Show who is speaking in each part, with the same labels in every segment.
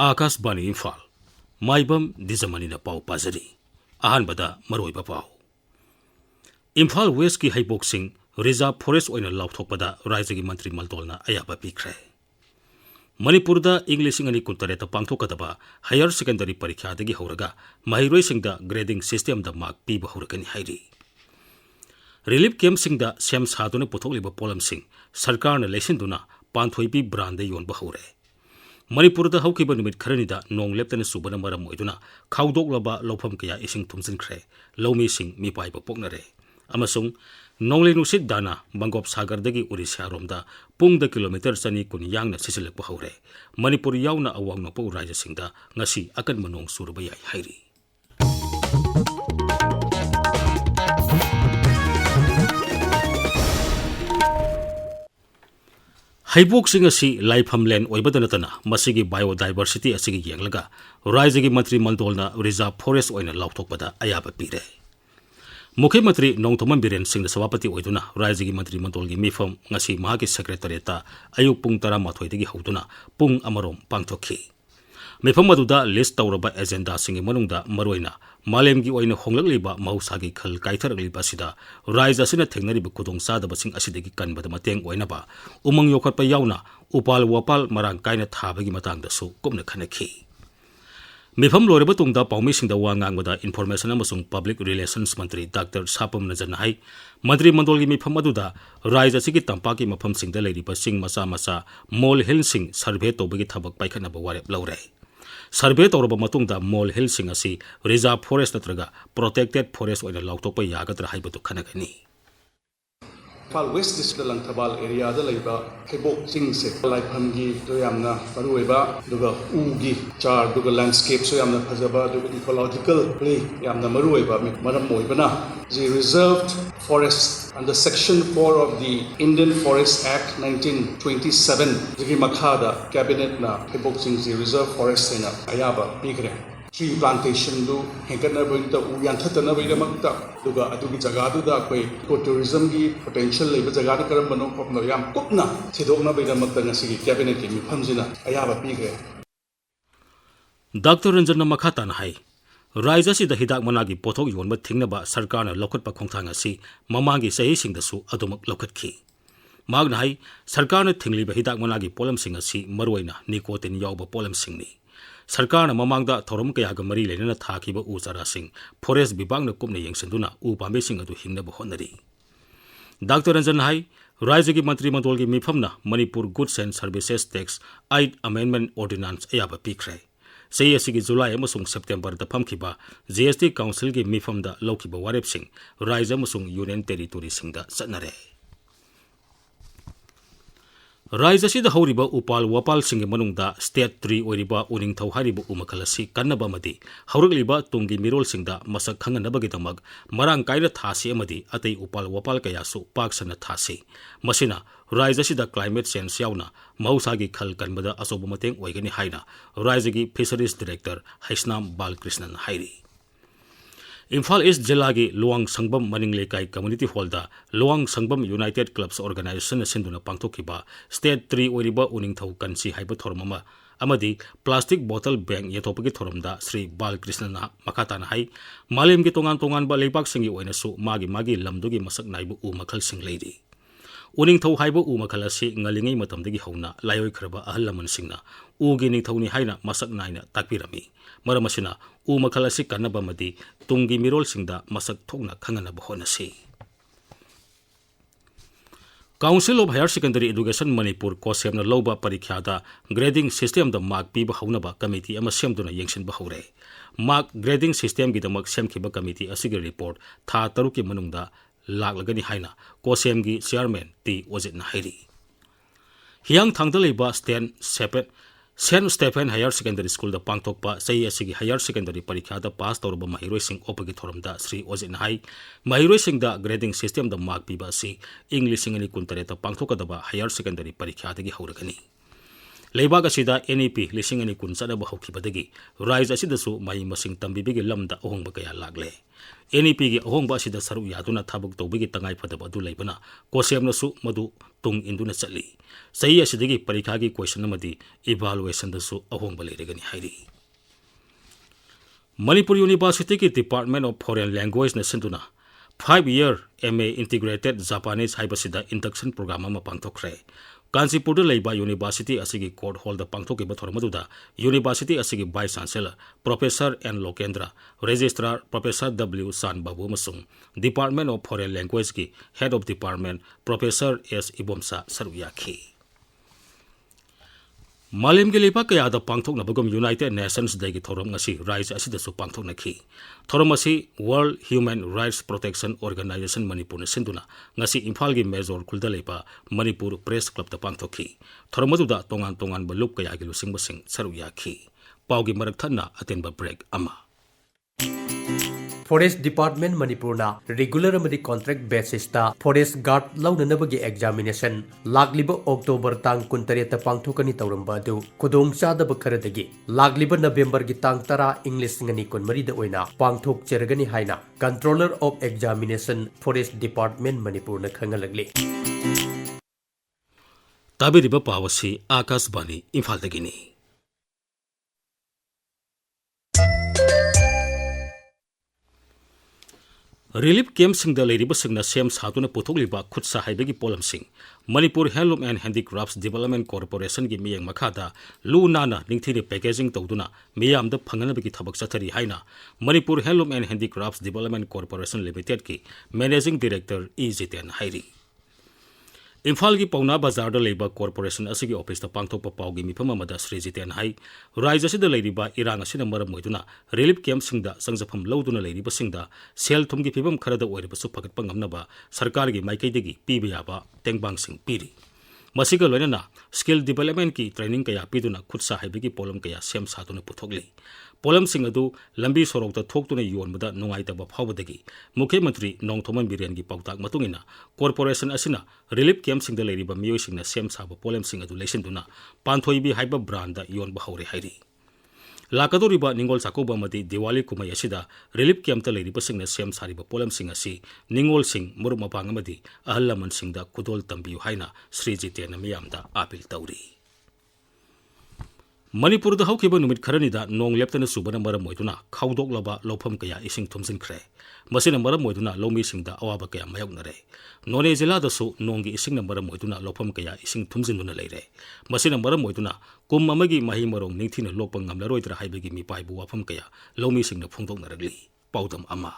Speaker 1: Akashbani Imphal, Maibam Dwijamani na pau pazari. Ahanbada maroiba pau. Imphal West ki haiboksing Reserve Forest oina lauthokpada Rajya gi Mantri Maldolna ayaba pikre. Manipurda English ingani kuntareta pangthokadaba higher secondary parikha dagi horaga mahiroi singda grading system da mark piba horagani hairi. Relief camp singda sem saduna puthokliba polam sing sarkar na lesinduna panthoipi brand da yon bahore. Manipurda haukiba numit kharanida nong leptana subana maram oiduna khawdoklaba lofam kaya ising thumjinkhre lomi sing mi paiba poknare. Amasung nongle nusit dana bangop sagar dagi Odisha romda pungda kilometer sani kun yangna sisilak bahore. Manipur yauna awang no po raja singda ngasi akan manong surabaya hairi. Haibok sing asi laifam len oibadanatana masigi biodiversity asigi yanglaga raja gi mantri mandolna reserve forest oina lauthokpada ayaba pire. Mukhyamantri Nongthoman Biren Singh Sabapati oiduna Rajya gi Mantri Mandol gi mifam ngasi mahagi secretariat ayuk pung 12 dagi hauduna pung amarom pangthokhi. Mifam aduda list tawraba agenda singi manungda maroina malem gi oina honglagliba mahusagi khal kaitharagliba sida Rajya sina thengnariba khudong sadaba sing asidagi kanbada mateng oinaba umang yokhatpa yauna upal wapal marang kaina thabagi matangda su kumna khanakhi. Mifam loreba tungda paumi singda wangang wada information amasung public relations mantri Dr. Sapam Najanahai Mantri Mandol gi mifam aduda Rajya sigi tampaki mafam singda leiriba sing masa masa mall hill sing survey tobagi thabak paikhanaba warep laure. Survey tawraba matungda mall hill sing asi reserve forest natraga protected forest oina lautokpa yagadra haibatu khanagani.
Speaker 2: Imphal West District Langthabal area da laiba Haibok singse laifhamgi to yamna paruiba duga ugi char duga landscape so yamna phajaba duga ecological play yamna maruiba maram moibana the reserved forests under section 4 of the Indian Forest Act 1927 jigi makhada cabinet na Haibok singse reserve forest na ayaba bigre tree plantation do henkanabita uyanthanabamakta duga adugi jagadu da koi ecotourism gi potential leba jagada karambano kopno yam kupna thidokna baidamakta ngasi cabinet ki mifamjina ayaba pigre.
Speaker 1: Dr. Ranjana Makhatan hai Rajya si da hidak managi pothok yonba thingnaba sarkarna lokhatpa khongthang asi mamangi sahi singdasu adumak lokhatkhi. Magna hai sarkarna thingliba hidak managi polam sing asi maroina nicotine yawba polam singni. Sarkar na mamangda thorom kaya ga mari lena thakiba u chara sing forest bibang na kumna yengsenduna u pambe sing adu hingna bahonari. Dr. Ranjan hai Rajya gi Mantri Mandol gi mifamna Manipur Goods and Services Tax 8 Amendment Ordinance ayaba pikre. Sei asigi July amasung September da phamkiba GST Council gi mifamda laukiba warep sing Rajya amasung Union Territory singda satnare. Rajya sida horiba upal wapal singi manungda state tree oiriba uning thau hariba umakhalasi kannaba madi hauragliba tungi mirol singda masak khanganabagi damag marang kaira thasi amadi atei upal wapal kayasu paksana thasi masina Rajya sida climate change yauna mausagi khal kanbada asoba mateng oigani haina Rajya gi fisheries director Haisnam Balkrishnan hairi. Imphal East Jilagi Luang Sangbam Maninglekai Community Hall da Luang Sangbam United Clubs Organization sinduna pangthokiba State 3 oiriba uning thau kansi haiba thormama amadi plastic bottle bank yethopagi thoromda Sri Balkrishna Makhatan hai malem gi tongan ba leibak singi oinasu magi lamdugi masak naibu u makhal sing leiri. Uning thau haiba u makhalasi ngalingai matamdagi hauna layoi khraba ahal laman singna ugi ning thauni haina masak naina takpirami. Maramasina u makhalasi kanaba madi tungi mirol singda masak thokna khangana bahonasi. Council of Higher Secondary Education Manipur kosemna loba parikha da grading system da mark piba haunaba committee ama semduna yengsin bahore. Mark grading system gi damak semkhiba committee asigi report tha taruki manungda laglagani haina kosem gi chairman T Ojit na hairi. Hiang thangdaleba Saint Stephen Higher Secondary School da pangthokpa sei asigi higher secondary parikha da pass tawrba mahiroi sing opagi thoromda Sri Ojit na hai mahiroi sing da grading system da mark piba si English sing ani kuntareta pangthokadaba higher secondary parikha dagi hauragani. Leibak asida NEP lising ani kun sanaba hawkibadagi rise asidasu mai masing tambibigi lamda ahongba kaya lagle. NEP gi ahongba asida saru yaduna thabuk tawbigi tangai phadaba adu leibana kosemnasu madu tung induna chali. Sahi asidagi parikha gi question amadi evaluation dasu ahongba leiragani hairi. Manipuri University ki Department of Foreign Language na sinduna 5-year MA Integrated Japanese haibasida induction program ama pangthokre. Kansipur Leiba University asigi court hall da pangthokiba thormaduda University asigi Vice Chancellor Professor N Lokendra, Registrar Professor W San Babu Masung, Department of Foreign Language ki Head of Department Professor S Ibomsa Saruyaki. Malim gi lepa kaya da pangthok na bagum United Nations Day gi thorom ngasi rise asida su pangthok na ki thorom asi World Human Rights Protection Organization Manipur na sinduna ngasi Imphal gi Major Kulda lepa Manipur Press Club da pangthok ki thorom adu da tongan balup kaya gi lusing basing saruya ki pau gi marak thanna atenba break ama.
Speaker 3: Forest Department Manipurna regular amadi contract basis ta forest guard launanabagi examination lagliba October tang 13 ta pangthokani tawramba du kudong chadaba kharadagi lagliba November gi tang 10 English ngani konmari da oina pangthok chergani haina Controller of Examination Forest Department Manipurna khangalagli.
Speaker 1: Tabiriba pawasi Akas Bani Imphal dagini. Relief camp sing the lady busing na same satuna putugliba khutsa haibegi polam sing Manipur Handloom and Handicrafts Development Corporation gi miyang makhada lu nana ningthini packaging tawduna miyam da phanganabegi thabak chathari haina Manipur Handloom and Handicrafts Development Corporation Limited ki Managing Director E Jiten hairi. Imphal gi Pauna Bazar da Labor Corporation asigi office ta pangthokpa paugi mifam amada Sri Jiten hai rise asida leiba irang asina maram moiduna relief camp singda sangjafam lawduna leiba singda sel thumgi phibam kharada oiribasu phagatpa ngamnaba sarkar gi maikaidagi piba yaba tengbang sing piri masiga loinana skill development ki training kaya piduna khutsa haibigi polam kaya sem satuna puthokli polam sing adu lambi sorok ta thoktuna yonbada nungaitaba phawbadagi Mukhe Mantri Nongthoman Birian gi pautak matungina corporation asina relief camp sing da leiriba miyoi singna sem saba polam sing adu leisinduna panthoibi haiba brand da yonba haure hairi lakadoriba ningol sakoba madi Diwali kumai asida relief camp ta leiriba singna sem sariba polam sing asi ningol sing muruma pangamadi ahallaman sing da kudol tambiu haina Sri Jiten miyamda apil tauri. Manipur da hawkiba numit kharani da nong leptana subana maram moiduna khawdok laba lofam kaya ising thumjin khre masina maram moiduna lomi singda awaba kaya mayoknare none jila da su nongi ising na maram moiduna lofam kaya ising thumjin duna leire masina maram moiduna kum amagi mahi marong ningthina lokpa ngamlaroidra haibegi mi paibu wafam kaya lomi singna phongdok naragli paudam ama.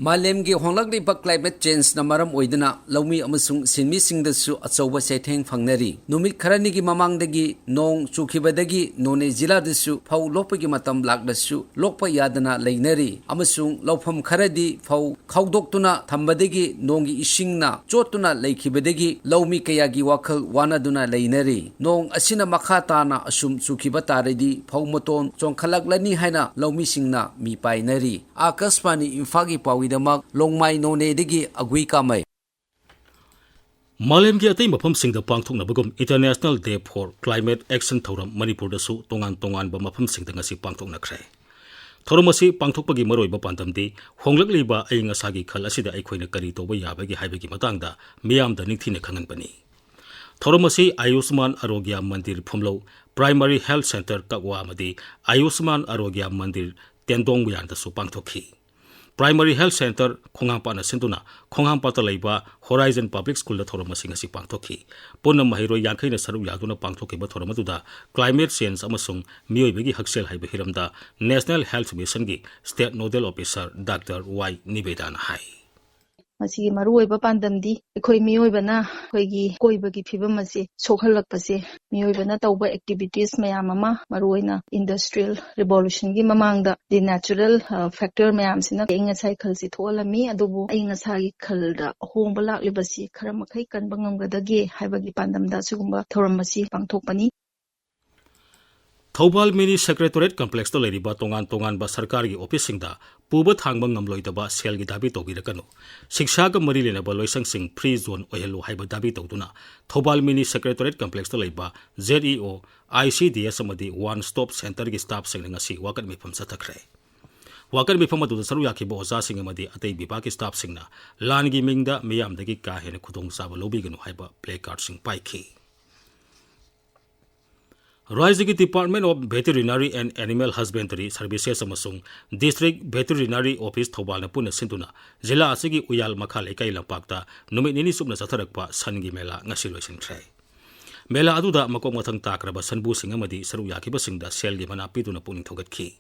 Speaker 4: Malem gi honglagli ba climate change na maram oidana laumi amasung sinmi singdasu achauba setheng phangnari numit kharani gi mamangdagi nong chukhibadagi none jila dasu phau lokpagi matam lakdasu lokpa yadana leinari amasung lawpham kharadi phau khawdoktuna thambadagi nongi isingna chotuna leikhibadagi laumi kayagi wakhal wanaduna leinari nong asina makhata na asum chukhiba taredi phau moton chongkhalaklani haina laumi singna mi painari Akasmani Imphagi pawi longmai none digi agui kamai.
Speaker 1: Malem gi atay mapam sing da pangthok na bagum International Day for Climate Action thoram Manipur da su tongan ba mapam sing da ngasi pangthok na khre thoram asi pangthok pagi maroi ba pandam di honglakli ba ai ngasa gi khal asida ai khoina kari to ba yaba gi haiba gi matang da miyam da ningthina khangan pani thoram asi Ayushman Arogya Mandir Phumlo Primary Health Center Kakwa amadi Ayushman Arogya Mandir Tendong yan da su pangthokhi Primary Health Center Khonghampa na sinduna Khonghampa ta leiba Horizon Public School da thorama singa si pangthokhi punna mahiro yankhai na saru yaduna pangthokhi ba thorama duda climate change amasung miyoibegi haksel haiba hiramda National Health Mission gi State Nodal Officer Dr. Y Nivedan hai
Speaker 5: Masigi maruoiba pandamdi ekhoi miyoibana khoigi koibagi phibam ase sokhalakpase miyoibana tauba activities mayam ama maruoina industrial revolution gi mamangda the natural factor mayam sina inga cycle si tholami adubu inga sagi khalda hongba laklibasi kharamakhai kanbangamgadage haibagi pandamda sugumba thoramasi pangthokpani
Speaker 1: Thobal Mini Secretariat Complex to Leriba Tongan ba Sarkari Office Singda, Puba Tangbang Namloitaba, Selgi Dabi Tobiracano, Sixaga Marilina Baloisang Sing Free Zone Oyelo Hyba Dabi Toduna, Thobal Mini Secretariat Complex to Leba, ZEO, ICDS Amadi, One Stop Center Staff Singing a sea, Wakat Mipam Satakre. Wakan bifama du saruyaki bo oza singa madi atei bibaki staff singna langi mingda miyam dagi ka hene khudong saba lobi ganu haiba play card sing paiki. Rising Department of Veterinary and Animal Husbandry Services amasung District Veterinary Office Thobal na puna sintuna jila asigi uyal makha lekai lampakta numit nini subna satharakpa sangi mela ngasi loisin thre. Mela aduda makok mathang takraba sanbu singa madi saruyaki ba singda selgi manapi tu na puning thogatki.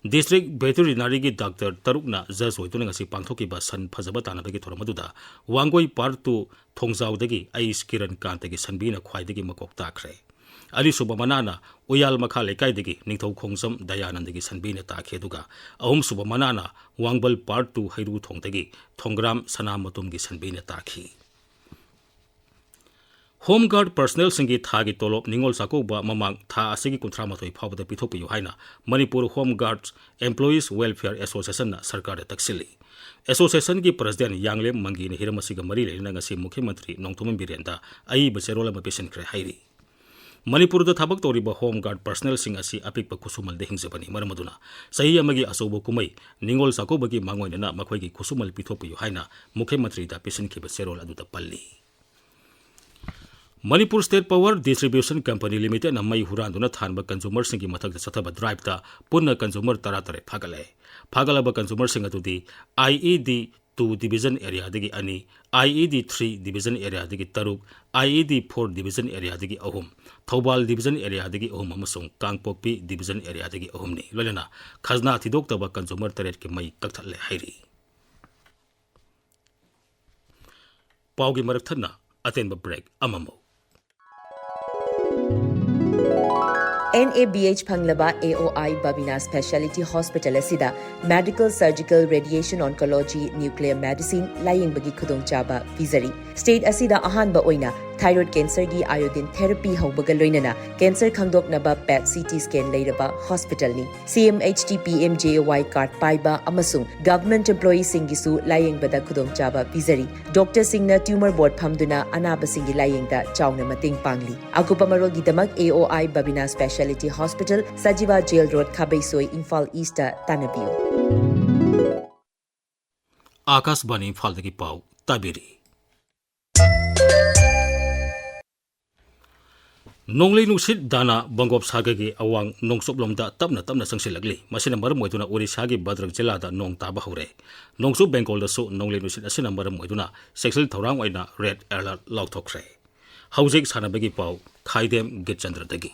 Speaker 1: District Veterinary ki Dr. Tarukna Judge hoituna ngasi pangthoki ba san phajaba tanabagi thoramaduda wangoi part tu thongjaudagi ais kiran kantagi sanbina khwaidagi makok takre. Ali Subamanana, Uyal Makale Kaidigi, Nito Kongsam, Dayanandigi Sanbina Takeduga, Ahum Subamanana, Wangbal Part 2 Haidu Tongtagi, Tongram Sanamatumgi Sanbina Taki. Home Guard personnel singi Thagi Tolop Ningol Sakoba Mamang Tha Asigi Kuntramatoi Papa the Pitopi Yohaina, Manipur Home Guards Employees Welfare Association Sarkar Taxili. Association ki President Yanglem Mangi Hiramasiga Marile Nangasi Mukhyamantri Nongtuman Birenda, Ai Bacherola Mapation Kre Hairi. Manipur da thabak toriba home guard personnel sing asi apik pa kusumal de hingjabani maramaduna sahi amagi asobo kumai ningol sakobagi mangoina na makhoi gi kusumal pithopu haina mukhyamantri da pesin ki serol adu da palli. Manipur State Power Distribution Company Limited na mai huranduna thanba consumer sing gi mathak da sathaba drive da punna consumer taratare phagalaba consumer sing atu di IED 2 division area dagi ani IED 3 division area dagi taruk IED 4 division area dagi ahum Thobal division area dagi ahum amasung Kangpokpi division area dagi ahum ni lolena khazna thidok taba consumer taret ki mai kakthale hairi paugi marak thana atenba break amamo
Speaker 6: NABH Phanglaba AOI Babina Specialty Hospital asida Medical Surgical Radiation Oncology Nuclear Medicine laying bagi khudong chaba vizari state asida ahanba oina thyroid cancer gi iodine therapy haubaga loinana cancer khangdoknaba PET CT scan leiraba hospital ni CMHT PMJY card paiba amasung government employee singisu laying bada khudong chaba vizari doctor singna tumor board phamduna anaba singi laying da chawna mating pangli akupa marol gi damak AOI Babina Specialty Hospital Sajiva Jail Road Khabaisoi Imphal East Tanabiu
Speaker 1: Akas Bani Imphal dagi pau tabiri Nonglei nusit dana bangop sagagi awang nongsop lomda tapna sangsilagli masina maram moiduna Orissa gi Badrak jila da nong taba hore nongsop Bengal da su nonglei nusit asina maram moiduna sexual thorang oina red alert lauthokre haujik sanabagi pau Khaidem Geetchandra dagi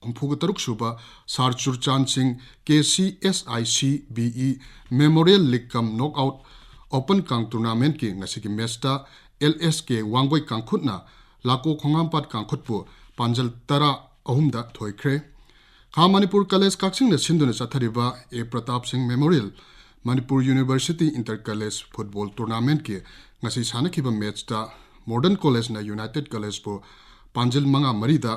Speaker 7: Ampugataruk suba Sarchur Chansing KCSICBE Memorial League Kam Knockout Open Kang Tournament ki ngasiki mesta LSK Wangoi Kangkhutna Lako Khongampat Kangkhutpu Panjal Tara Ahumda Thoikre Kha Manipur College Kaksing na Sinduna Chathariba A Pratap Singh Memorial Manipur University Inter-College Football Tournament ki ngasi sanakiba match da Modern College na United College po Panjal Manga Marida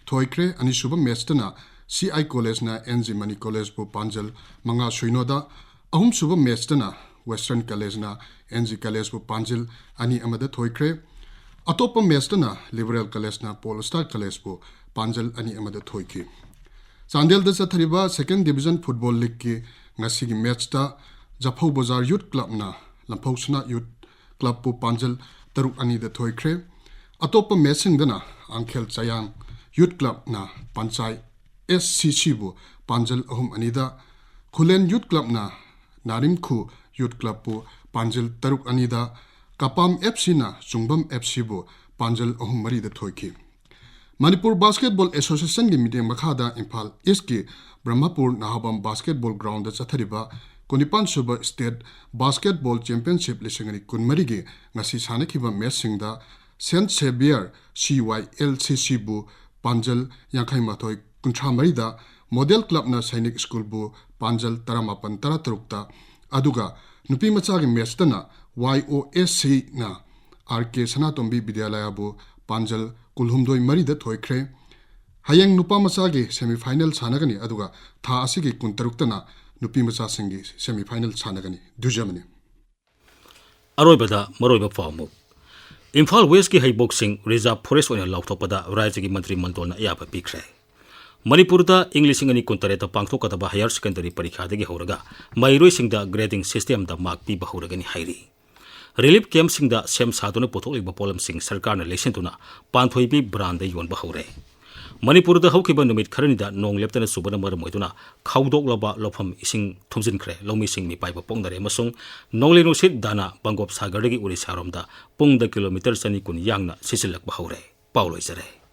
Speaker 7: Thoikre ani suba match na CI College na NG Mani College po Panjal Manga Suinoda Ahum suba match na Western College na NG College po Panjal ani amada Thoikre Atopa match na Liberal College na Polestar College po Panjal ani amada Thoiki Chandel da Chathariba Second Division Football League ki ngasi gi match da Japhau Bazar Youth Club na Lamphosna Youth Club po Panjal Taruk ani da Thoikre Atopa matching dana Angkhel Chayang Youth Club na Panchai SCC bu Panjal ahum anida Khulen Youth Club na Narimkhu Youth Club bu Panjal Taruk anida Kapam FC na Chungbam FC bu Panjal ahum mari da Thoiki Manipur Basketball Association gi meeting makhada Imphal East ki Brahmapur Nahabam Basketball Ground da chathariba Kunipan Suba State Basketball Championship lisingani kunmari gi ngasi sanakhiba match singda Saint Xavier CYLCC bu Panjal Yankhai Mathoi Kuntramari da Model Club na Sainik School bu Panjal Taramapan Taratrukta Aduga Nupi Machagi match na YOSC na RK Sanatombi Vidyalaya bu Panjal Kulhumdoi Marida Thoikre hayang nupa masagi semi-final sanagani aduga tha asigi kuntaruktana nupi masa singi semi-final sanagani Dwijamani.
Speaker 1: Aroibada maroiba famu. Imphal West ki haibok sing reserve forest oina lauthopada rajya gi mantri mandol na yaba pikre. Manipur da English ngani kuntare ta pangtho kataba higher secondary parikha dagi horaga mairoi singda grading system da mark pi bahuragani hairi. Relief camp singda sem saduna pothok liba polam sing sarkar na lesson tuna panthoi bi brand da yon bahure. Manipur da haukiba numit kharani da nong leptana subana mar moiduna khawdok laba lofam ising thumjin khre lomi sing mi paiba pongdare masung nonglenu sit dana bangop sagar dagi urisa rom da pung da kilometer sani kun yangna sisilak bahure. Paulo isare.